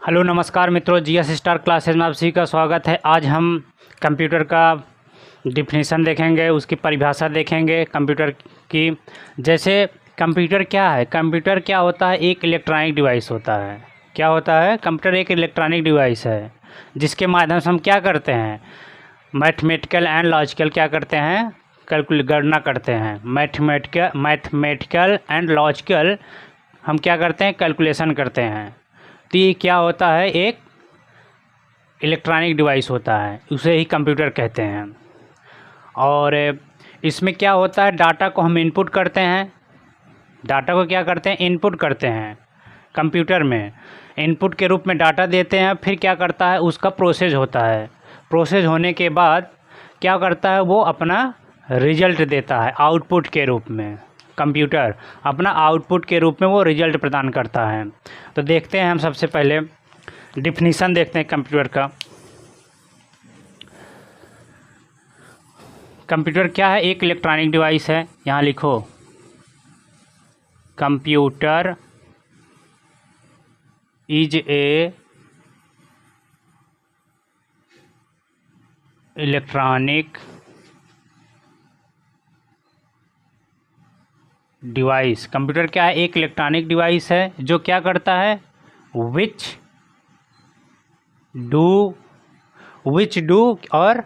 Hello नमस्कार मित्रों, GS star classes में आप सभी का स्वागत है। आज हम कंप्यूटर का डिफिनीसन देखेंगे, उसकी परिभाषा देखेंगे कंप्यूटर की। जैसे कंप्यूटर क्या है, कंप्यूटर क्या होता है, एक इलेक्ट्रॉनिक डिवाइस होता है। क्या होता है, कंप्यूटर एक इलेक्ट्रॉनिक डिवाइस है जिसके माध्यम से हम क्या करते हैं, मैथमेटिकल एंड लॉजिकल क्या करते हैं, गणना करते हैं। मैथमेटिकल एंड लॉजिकल हम क्या करते हैं, कैलकुलेशन करते हैं। तो ये क्या होता है, एक इलेक्ट्रॉनिक डिवाइस होता है, उसे ही कंप्यूटर कहते हैं। और इसमें क्या होता है, डाटा को हम इनपुट करते हैं। डाटा को क्या करते हैं, इनपुट करते हैं। कंप्यूटर में इनपुट के रूप में डाटा देते हैं, फिर क्या करता है, उसका प्रोसेस होता है। प्रोसेस होने के बाद क्या करता है, वो अपना रिजल्ट देता है आउटपुट के रूप में। कंप्यूटर अपना आउटपुट के रूप में वो रिजल्ट प्रदान करता है। तो देखते हैं हम सबसे पहले डिफिनीसन देखते हैं कंप्यूटर का। कंप्यूटर क्या है, एक इलेक्ट्रॉनिक डिवाइस है। यहाँ लिखो, computer is a electronic device. Computer क्या है, एक इलेक्ट्रॉनिक डिवाइस है जो क्या करता है, विच डू और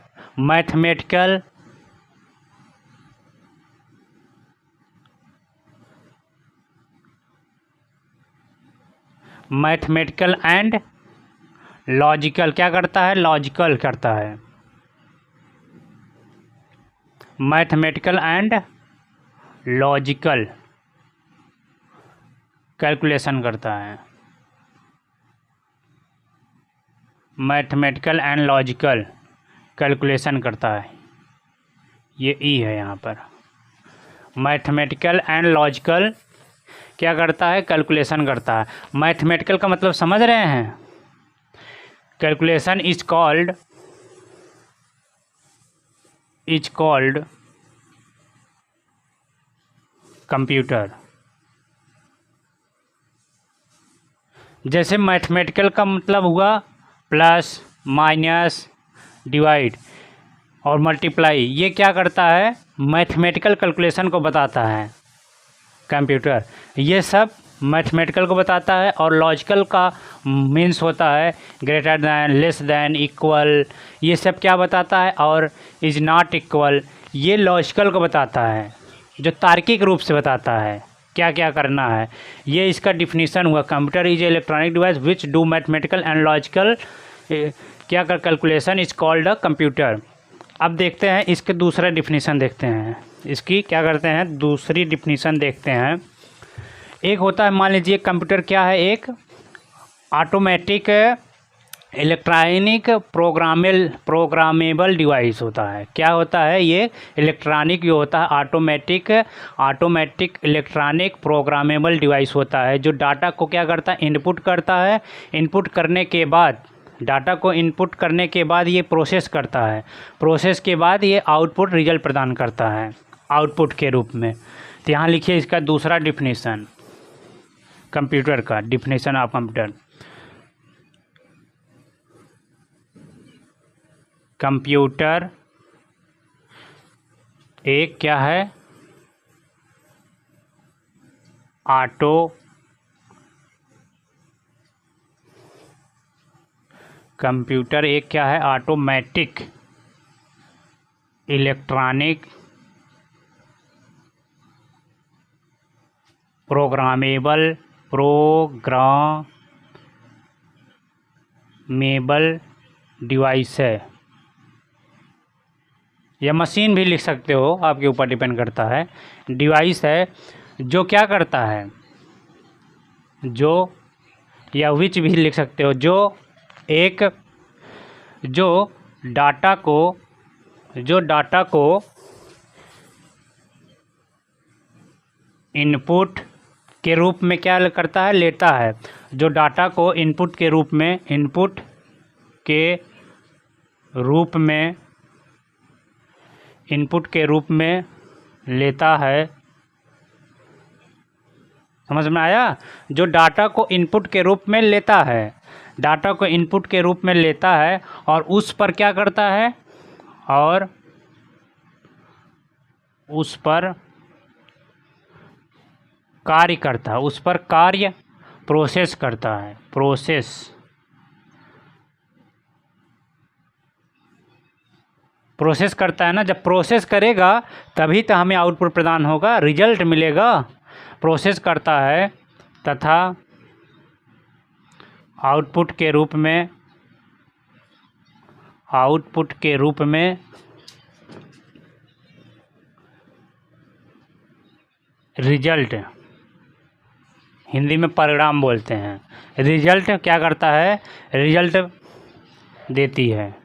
मैथमेटिकल एंड लॉजिकल क्या करता है, लॉजिकल करता है। मैथमेटिकल एंड लॉजिकल कैलकुलेशन करता है। मैथमेटिकल एंड लॉजिकल कैलकुलेशन करता है, ये ई है यहाँ पर। मैथमेटिकल एंड लॉजिकल क्या करता है, कैलकुलेशन करता है। मैथमेटिकल का मतलब समझ रहे हैं, कैलकुलेशन इज कॉल्ड कंप्यूटर। जैसे मैथमेटिकल का मतलब हुआ प्लस, माइनस, डिवाइड और मल्टीप्लाई। ये क्या करता है, मैथमेटिकल कैलकुलेशन को बताता है कंप्यूटर। ये सब मैथमेटिकल को बताता है। और लॉजिकल का मीन्स होता है greater than, less than, equal, ये सब क्या बताता है। और इज नॉट इक्वल, ये लॉजिकल को बताता है, जो तार्किक रूप से बताता है क्या क्या करना है। ये इसका डिफिनीसन हुआ, computer is electronic device which do mathematical and logical क्या कर calculation is called a computer. अब देखते हैं इसके दूसरा डिफिनीसन देखते हैं। इसकी क्या करते हैं, दूसरी डिफिनीसन देखते हैं। एक होता है, मान लीजिए कंप्यूटर क्या है, एक ऑटोमेटिक इलेक्ट्रॉनिक प्रोग्रामेबल डिवाइस होता है। क्या होता है, ये इलेक्ट्रॉनिक जो होता है ऑटोमेटिक इलेक्ट्रॉनिक प्रोग्रामेबल डिवाइस होता है, जो डाटा को क्या करता है, इनपुट करता है। इनपुट करने के बाद डाटा को इनपुट करने के बाद ये प्रोसेस करता है। प्रोसेस के बाद ये आउटपुट रिजल्ट प्रदान करता है आउटपुट के रूप में। तो यहाँ लिखिए इसका दूसरा डिफिनीसन कंप्यूटर का, डिफिनीसन ऑफ कंप्यूटर। कंप्यूटर एक क्या है, कंप्यूटर एक क्या है, ऑटोमेटिक इलेक्ट्रॉनिक प्रोग्रामेबल डिवाइस है। या मशीन भी लिख सकते हो, आपके ऊपर डिपेंड करता है। डिवाइस है जो क्या करता है, जो, या विच भी लिख सकते हो, जो डाटा को इनपुट के रूप में क्या करता है, लेता है। जो डाटा को इनपुट के रूप में लेता है, समझ में आया? जो डाटा को इनपुट के रूप में लेता है, डाटा को इनपुट के रूप में लेता है और उस पर क्या करता है, और उस पर कार्य करता है, उस पर कार्य प्रोसेस करता है, प्रोसेस करता है ना। जब प्रोसेस करेगा तभी तो हमें आउटपुट प्रदान होगा, रिजल्ट मिलेगा। प्रोसेस करता है तथा आउटपुट के रूप में रिजल्ट, हिंदी में परिणाम बोलते हैं। रिजल्ट क्या करता है, रिजल्ट देती है।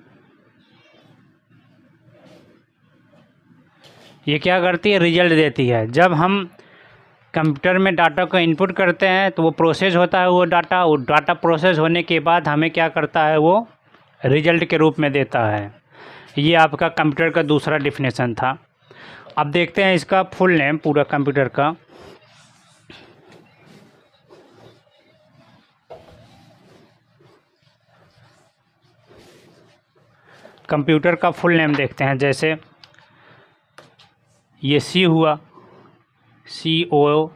ये क्या करती है, रिजल्ट देती है। जब हम कंप्यूटर में डाटा को इनपुट करते हैं तो वो प्रोसेस होता है, वो डाटा प्रोसेस होने के बाद हमें क्या करता है, वो रिजल्ट के रूप में देता है। ये आपका कंप्यूटर का दूसरा डिफिनेशन था। अब देखते हैं इसका फुल नेम पूरा कंप्यूटर का। कंप्यूटर का फुल नेम देखते हैं। जैसे ये सी हुआ, COMPUTER,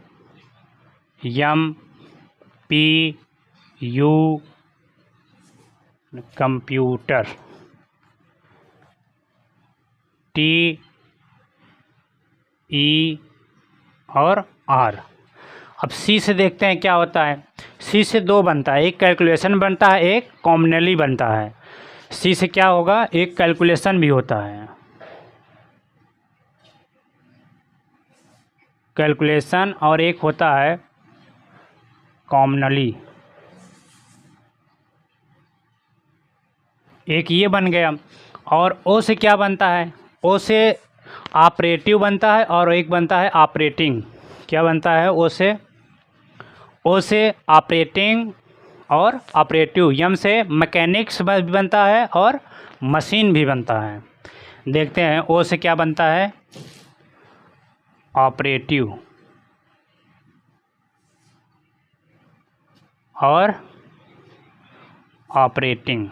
कंप्यूटर, TE और R। अब सी से देखते हैं क्या होता है। सी से दो बनता है, एक कैलकुलेशन बनता है, एक कॉमनली बनता है। सी से क्या होगा, एक कैलकुलेशन भी होता है, कैलकुलेशन, और एक होता है कॉमनली। एक ये बन गया। और ओ से क्या बनता है, ओ से ऑपरेटिव बनता है और एक बनता है ऑपरेटिंग। क्या बनता है, ओ से ऑपरेटिंग और ऑपरेटिव। यम से मैकेनिक्स भी बनता है और मशीन भी बनता है। देखते हैं ओ से क्या बनता है, ऑपरेटिव और ऑपरेटिंग।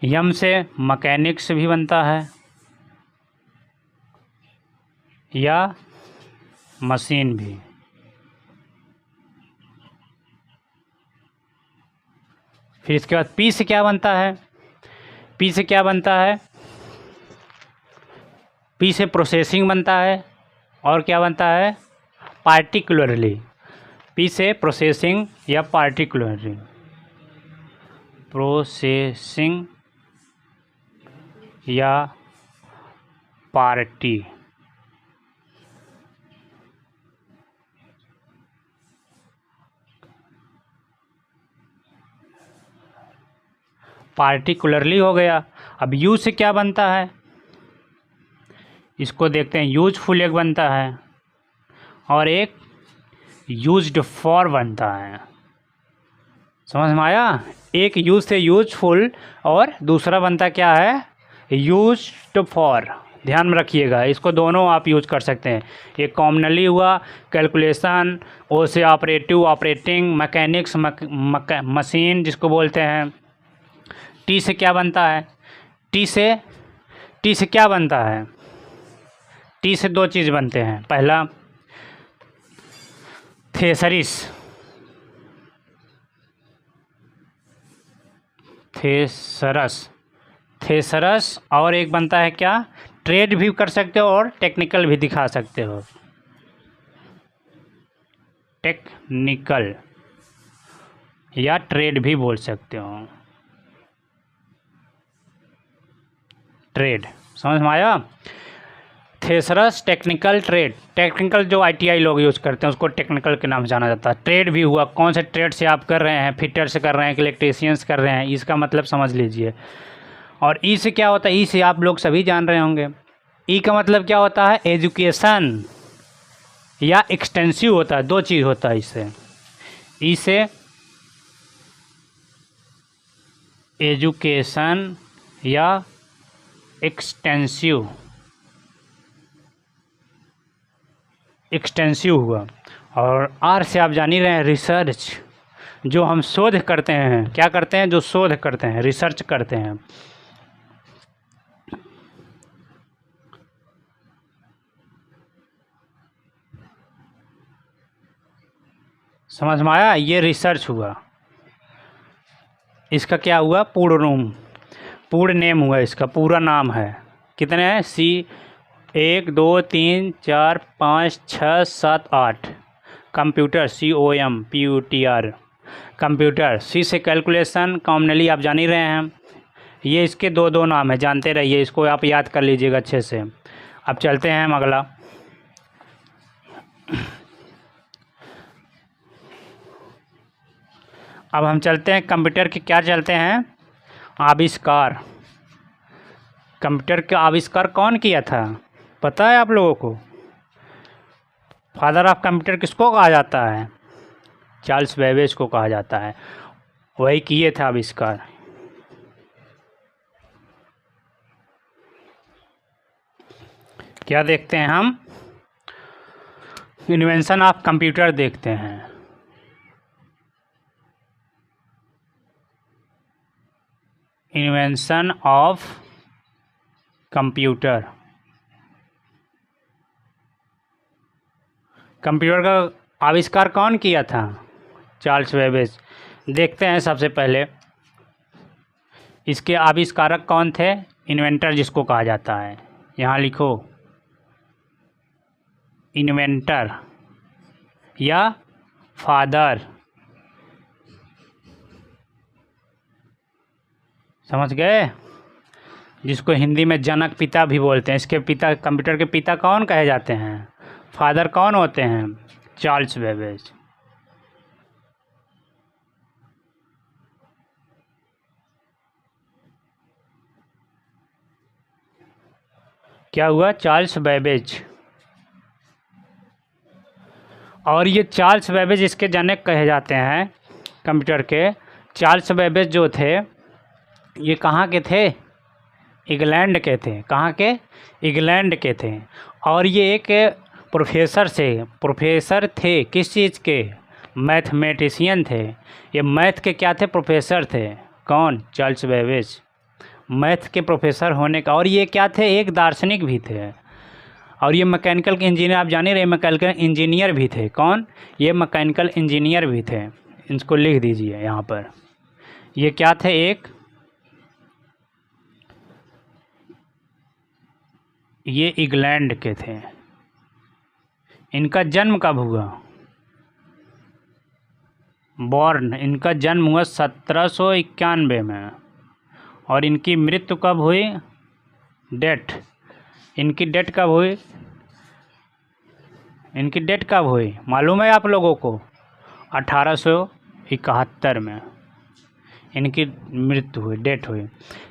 यम से मैकेनिक्स भी बनता है या मशीन भी। फिर इसके बाद पी से क्या बनता है, पी से क्या बनता है, पी से प्रोसेसिंग बनता है और क्या बनता है, पार्टिकुलरली। पी से प्रोसेसिंग या पार्टिकुलरली, प्रोसेसिंग या पार्टी। पार्टिकुलरली हो गया। अब यू से क्या बनता है, इसको देखते हैं। यूजफुल एक बनता है और एक यूज्ड फॉर बनता है। समझ में आया? एक यूज से यूजफुल और दूसरा बनता क्या है, यूज्ड फॉर। ध्यान में रखिएगा, इसको दोनों आप यूज कर सकते हैं। ये कॉमनली हुआ कैलकुलेशन, ओ से ऑपरेटिव ऑपरेटिंग, मैकेनिक्स मशीन जिसको बोलते हैं। टी से क्या बनता है, टी से क्या बनता है, टी से दो चीज़ बनते हैं। पहला थेसरस और एक बनता है क्या, ट्रेड भी कर सकते हो और टेक्निकल भी दिखा सकते हो। टेक्निकल या ट्रेड भी बोल सकते हो। ट्रेड समझ में आया? थेसरस, टेक्निकल, ट्रेड। टेक्निकल जो ITI लोग यूज़ करते हैं उसको टेक्निकल के नाम से जाना जाता है। ट्रेड भी हुआ, कौन से ट्रेड से आप कर रहे हैं, फिटर से कर रहे हैं, इलेक्ट्रीशियंस कर रहे हैं, इसका मतलब समझ लीजिए। और ई से क्या होता है, ई से आप लोग सभी जान रहे होंगे। ई का मतलब क्या होता है, एजुकेशन या एक्सटेंसिव होता है, दो चीज़ होता है इससे। ई से एजुकेशन या एक्सटेंसिव। एक्सटेंसिव हुआ। और आर से आप जान ही रहे हैं रिसर्च, जो हम शोध करते हैं। क्या करते हैं? जो शोध करते हैं, रिसर्च करते हैं। समझ में आया? ये रिसर्च हुआ। इसका क्या हुआ? पूर्ण नेम हुआ, इसका पूरा नाम है। कितने हैं? C 1 2 3 4 5 6 7 8। Computer, COMPUTR, computer. C से कैलकुलेशन, कॉमनली आप जान ही रहे हैं। ये इसके दो नाम है, जानते रहिए, इसको आप याद कर लीजिएगा अच्छे से। अब चलते हैं हम अगला। अब हम चलते हैं कंप्यूटर के, क्या चलते हैं? आविष्कार। कंप्यूटर का आविष्कार कौन किया था, पता है आप लोगों को? फादर ऑफ कंप्यूटर किसको कहा जाता है? चार्ल्स बेबेज को कहा जाता है, वही किए थे आविष्कार। क्या देखते हैं हम? इन्वेंशन ऑफ कंप्यूटर देखते हैं। Invention of computer. कंप्यूटर का आविष्कार कौन किया था? Charles Babbage. देखते हैं सबसे पहले इसके आविष्कारक कौन थे? इन्वेंटर जिसको कहा जाता है, यहाँ लिखो इन्वेंटर या फादर। समझ गए? जिसको हिंदी में जनक पिता भी बोलते हैं। इसके पिता, कंप्यूटर के पिता कौन कहे जाते हैं? फादर कौन होते हैं? Charles Babbage. क्या हुआ? Charles Babbage. और ये चार्ल्स बेबेज इसके जनक कहे जाते हैं कंप्यूटर के। चार्ल्स बेबेज जो थे, ये कहाँ के थे? इंग्लैंड के थे। कहाँ के? इंग्लैंड के थे। और ये एक प्रोफेसर थे। किस चीज़ के? मैथमेटिशियन थे। ये मैथ के क्या थे? प्रोफेसर थे। कौन? Charles Babbage. मैथ के प्रोफेसर होने का, और ये क्या थे? एक दार्शनिक भी थे। और ये मैकेनिकल इंजीनियर, आप जान ही रहे, मैकेनिकल इंजीनियर भी थे। कौन? ये मैकेनिकल इंजीनियर भी थे। इसको लिख दीजिए यहाँ पर। ये क्या थे? ये इंग्लैंड के थे। इनका जन्म कब हुआ? इनका जन्म हुआ 1791 में। और इनकी मृत्यु कब हुई? इनकी डेट कब हुई मालूम है आप लोगों को? 1871 में इनकी मृत्यु हुई, डेट हुई।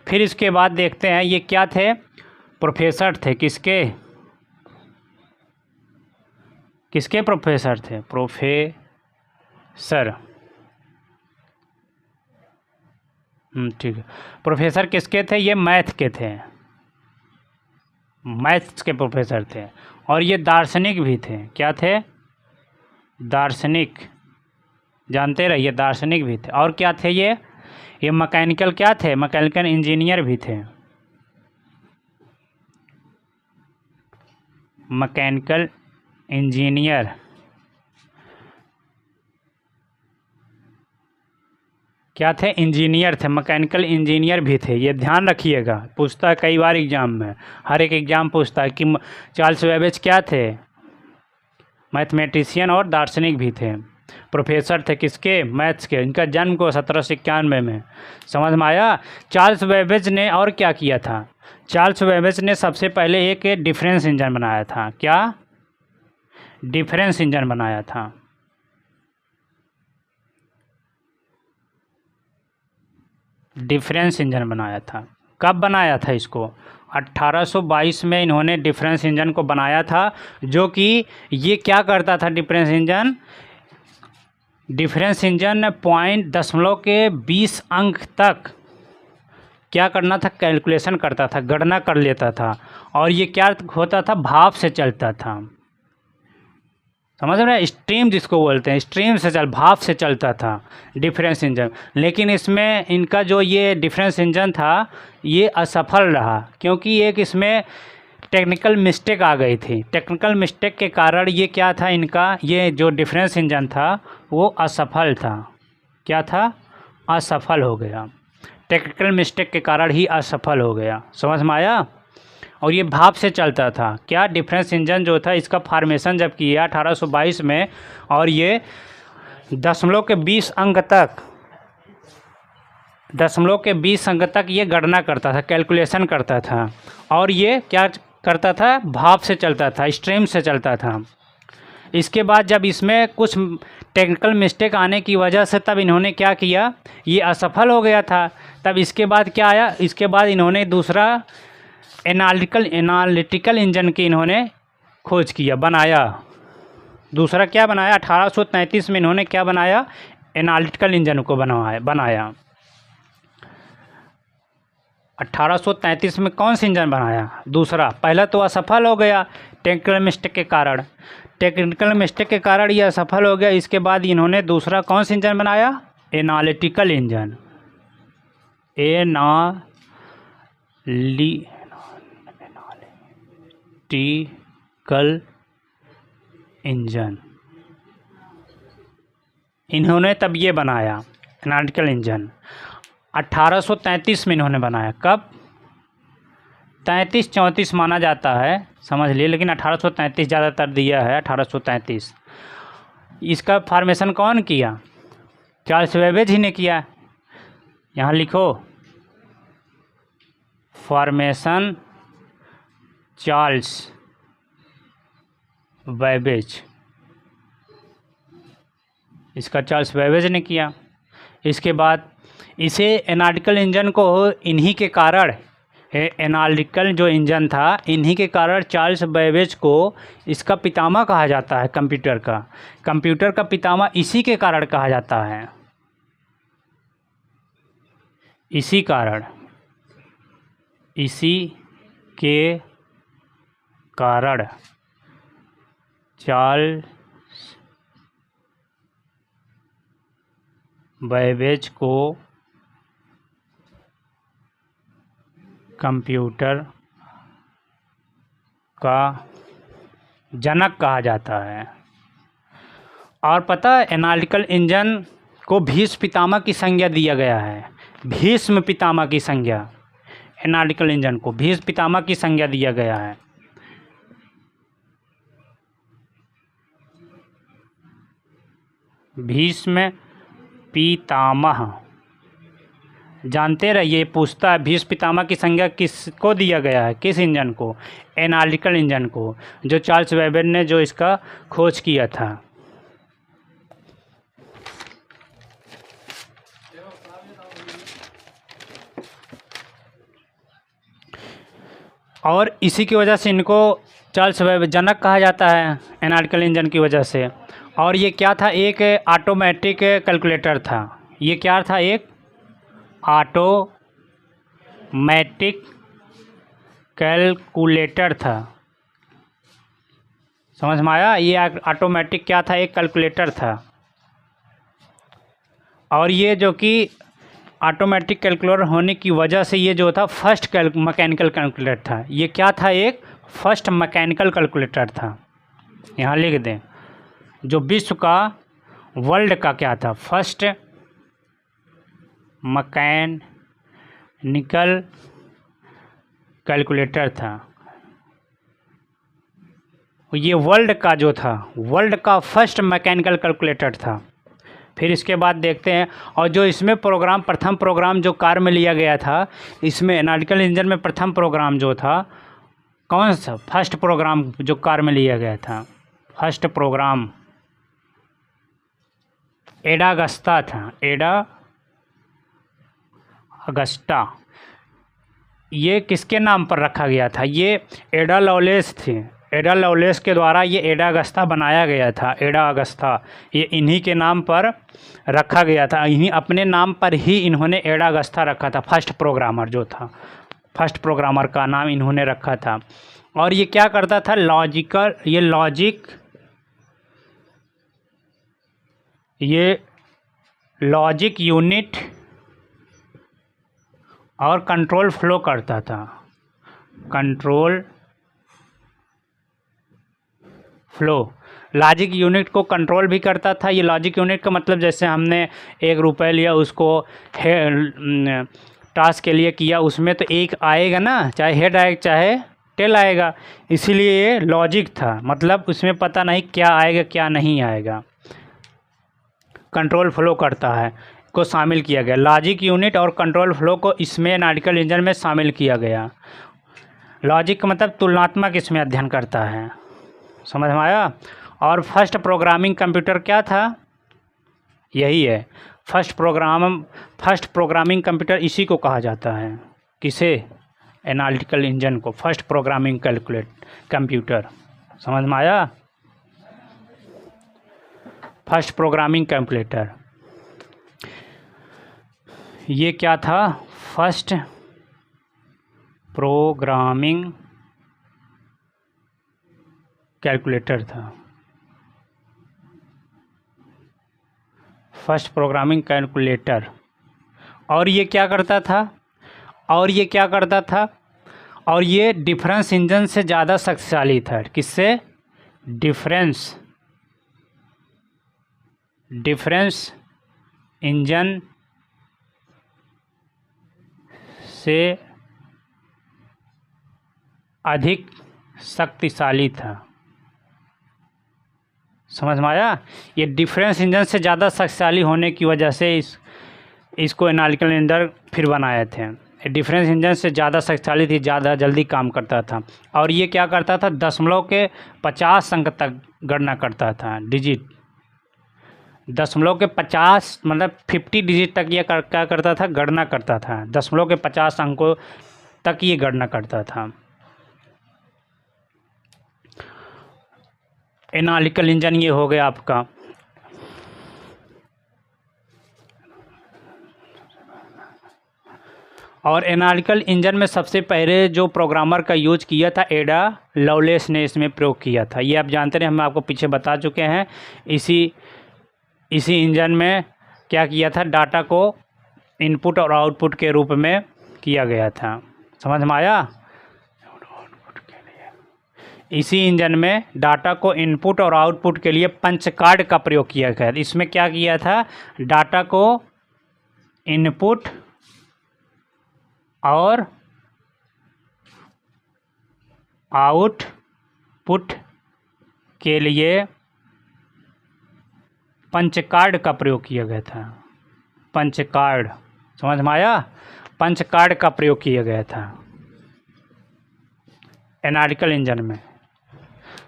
फिर इसके बाद देखते हैं ये क्या थे? प्रोफेसर थे। किसके प्रोफेसर थे? प्रोफेसर। ठीक है। प्रोफेसर किसके थे? ये मैथ्स के प्रोफेसर थे। और ये दार्शनिक भी थे। क्या थे? दार्शनिक। जानते रहिए, दार्शनिक भी थे। और क्या थे ये मैकेनिकल क्या थे? मैकेनिकल इंजीनियर भी थे। Mechanical engineer. क्या थे? इंजीनियर थे। मैकेनिकल इंजीनियर भी थे। ये ध्यान रखिएगा, पूछता है कई बार एग्जाम में। हर एक एग्जाम पूछता है कि चार्ल्स बेबेज क्या थे? मैथमेटिशियन और दार्शनिक भी थे। प्रोफेसर थे किसके? मैथ्स के। इनका जन्म को 1791 में। समझ में आया? चार्ल्स बेबेज ने और क्या किया था? चार्ल्स बेबेज ने सबसे पहले एक डिफरेंस इंजन बनाया था। क्या? डिफरेंस इंजन बनाया था। डिफरेंस इंजन बनाया था। कब बनाया था इसको? 1822 में इन्होंने डिफरेंस इंजन को बनाया था। जो कि ये क्या करता था? डिफरेंस इंजन पॉइंट दशमलव के 20 अंक तक क्या करना था? कैलकुलेशन करता था, गणना कर लेता था। और ये क्या होता था? भाप से चलता था। समझ रहे हैं, स्ट्रीम जिसको बोलते हैं, स्ट्रीम से भाप से चलता था डिफरेंस इंजन। लेकिन इसमें इनका जो ये डिफरेंस इंजन था ये असफल रहा, क्योंकि एक इसमें टेक्निकल मिस्टेक आ गई थी। टेक्निकल मिस्टेक के कारण ये क्या था, इनका ये जो डिफरेंस इंजन था वो असफल था। क्या था? असफल हो गया। टेक्निकल मिस्टेक के कारण ही असफल हो गया। समझ में आया? और ये भाप से चलता था। क्या? डिफरेंस इंजन जो था, इसका फार्मेशन जब किया 1822 में, और ये दशमलव के 20 अंक तक ये गणना करता था, कैलकुलेशन करता था। और ये क्या करता था? भाप से चलता था, स्ट्रीम से चलता था। इसके बाद जब इसमें कुछ टेक्निकल मिस्टेक आने की वजह से तब इन्होंने क्या किया, ये असफल हो गया था। तब इसके बाद क्या आया, इसके बाद इन्होंने दूसरा एनालिटिकल इंजन की इन्होंने खोज किया, बनाया। दूसरा क्या बनाया? 1833 में इन्होंने क्या बनाया? एनालिटिकल इंजन को बनाया। 1833 में कौन सा इंजन बनाया? दूसरा। पहला तो असफल हो गया टेक्निकल मिस्टेक के कारण। ये असफल हो गया। इसके बाद इन्होंने दूसरा कौन सा इंजन बनाया? Analytical engine. एनालिटिकल इंजन इन्होंने तब ये बनाया, एनालिटिकल इंजन 1833 में इन्होंने बनाया। कब? 33-34 माना जाता है, समझ लिए, लेकिन 1833 ज़्यादातर दिया है। 1833 इसका फार्मेशन कौन किया? चार्ल्स बेबेज ही ने किया। यहाँ लिखो, फार्मेशन चार्ल्स बेबेज, इसका चार्ल्स बेबेज ने किया। इसके बाद इसे एनालिटिकल इंजन को इन्हीं के कारण, एनालिटिकल जो इंजन था इन्हीं के कारण चार्ल्स बेबेज को इसका पितामह कहा जाता है। कंप्यूटर का पितामह इसी के कारण कहा जाता है। इसी के कारण चार्ल्स बेबेज को कंप्यूटर का जनक कहा जाता है। और पता है, एनालिटिकल इंजन को भीष्म पितामह की संज्ञा दिया गया है। भीष्म पितामह की संज्ञा, एनालिटिकल इंजन को भीष्म पितामह की संज्ञा दिया गया है। भीष्म पितामह, जानते रहिए, पूछता है भीष्म पितामह की संज्ञा किसको दिया गया है? किस इंजन को? एनालिटिकल इंजन को, जो चार्ल्स बेबेज ने जो इसका खोज किया था। और इसी की वजह से इनको चार्ल्स बेबेज जनक कहा जाता है, एनालिटिकल इंजन की वजह से। और ये क्या था? एक ऑटोमेटिक कैलकुलेटर था। ये क्या था? एक ऑटोमेटिक कैलकुलेटर था। समझ में आया? ये ऑटोमेटिक क्या था? एक कैलकुलेटर था। और ये जो कि ऑटोमेटिक कैलकुलेटर होने की वजह से ये जो था फर्स्ट मैकेनिकल कैलकुलेटर था। ये क्या था? एक फर्स्ट मैकेनिकल कैलकुलेटर था। यहाँ लिख दें, जो विश्व का, वर्ल्ड का क्या था? फर्स्ट मैकेनिकल कैलकुलेटर था। ये वर्ल्ड का जो था, वर्ल्ड का फर्स्ट मैकेनिकल कैलकुलेटर था। फिर इसके बाद देखते हैं, और जो इसमें प्रथम प्रोग्राम जो कार में लिया गया था, इसमें एनालिटिकल इंजन में प्रथम प्रोग्राम जो था, कौन सा? फर्स्ट प्रोग्राम जो कार में लिया गया था, फर्स्ट प्रोग्राम एडा अगस्ता था। एडा अगस्टा, ये किसके नाम पर रखा गया था? ये एडा लवलेस थे। एडा लवलेस के द्वारा ये एडा अगस्ता बनाया गया था। एडा अगस्ता ये इन्हीं के नाम पर रखा गया था। इन्हीं अपने नाम पर ही इन्होंने एडा अगस्ता रखा था। फर्स्ट प्रोग्रामर जो था, फर्स्ट प्रोग्रामर का नाम इन्होंने रखा था। और ये क्या करता था? लॉजिक ये लॉजिक यूनिट और कंट्रोल फ्लो करता था। कंट्रोल फ्लो लॉजिक यूनिट को कंट्रोल भी करता था। ये लॉजिक यूनिट का मतलब जैसे हमने 1 रुपये लिया, उसको टास्क के लिए किया, उसमें तो एक आएगा ना, चाहे हेड आएगा चाहे टेल आएगा, इसीलिए ये लॉजिक था। मतलब उसमें पता नहीं क्या आएगा क्या नहीं आएगा। कंट्रोल फ्लो करता है को शामिल किया गया। लॉजिक यूनिट और कंट्रोल फ्लो को इसमें एनालिटिकल इंजन में शामिल किया गया। लॉजिक का मतलब तुलनात्मक इसमें अध्ययन करता है, समझ में आया। और फर्स्ट प्रोग्रामिंग कंप्यूटर क्या था, यही है फर्स्ट प्रोग्रामिंग कंप्यूटर। इसी को कहा जाता है, किसे, एनालिटिकल इंजन को, फर्स्ट प्रोग्रामिंग कंप्यूटर, समझ में आया। फर्स्ट प्रोग्रामिंग कंप्यूटर ये क्या था, फर्स्ट प्रोग्रामिंग कैलकुलेटर था। First programming calculator. और ये क्या करता था, और ये डिफरेंस इंजन से ज़्यादा शक्तिशाली था। किससे, डिफरेंस इंजन से अधिक शक्तिशाली था, समझ में आया। ये डिफरेंस इंजन से ज़्यादा शक्तिशाली होने की वजह से इसको एनालिटिकल इंजन फिर बनाए थे। डिफरेंस इंजन से ज़्यादा शक्तिशाली थी, ज़्यादा जल्दी काम करता था। और ये क्या करता था, दशमलव के 50 अंक तक गणना करता था, डिजिट। दशमलव के 50 मतलब 50 डिजिट तक ये क्या करता था, गणना करता था। दशमलव के 50 अंकों तक ये गणना करता था। एनालिटिकल इंजन ये हो गया आपका। और एनालिटिकल इंजन में सबसे पहले जो प्रोग्रामर का यूज किया था, एडा लवलेस ने इसमें प्रयोग किया था। ये आप जानते हैं, हम आपको पीछे बता चुके हैं। इसी इंजन में क्या किया था, डाटा को इनपुट और आउटपुट के रूप में किया गया था, समझ में आया। इसी इंजन में डाटा को इनपुट और आउटपुट के लिए पंच कार्ड का प्रयोग किया गया। इसमें क्या किया था, डाटा को इनपुट और आउटपुट के लिए पंच कार्ड का प्रयोग किया गया था। पंच कार्ड, समझ में आया। पंच कार्ड का प्रयोग किया गया था एनालिटिकल इंजन में,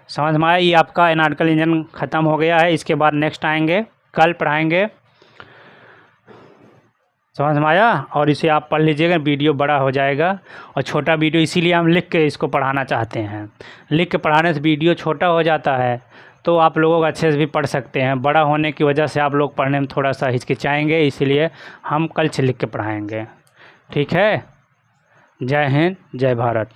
समझ में आया। ये आपका एनालिटिकल इंजन ख़त्म हो गया है। इसके बाद नेक्स्ट आएंगे, कल पढ़ाएंगे, समझ में आया। और इसे आप पढ़ लीजिएगा, वीडियो बड़ा हो जाएगा। और छोटा वीडियो इसीलिए हम लिख के इसको पढ़ाना चाहते हैं। लिख के पढ़ाने से वीडियो छोटा हो जाता है, तो आप लोगों को अच्छे से भी पढ़ सकते हैं। बड़ा होने की वजह से आप लोग पढ़ने में थोड़ा सा हिचकिचाएंगे, इसीलिए हम कल से लिख के पढ़ाएंगे, ठीक है। जय हिंद, जय भारत।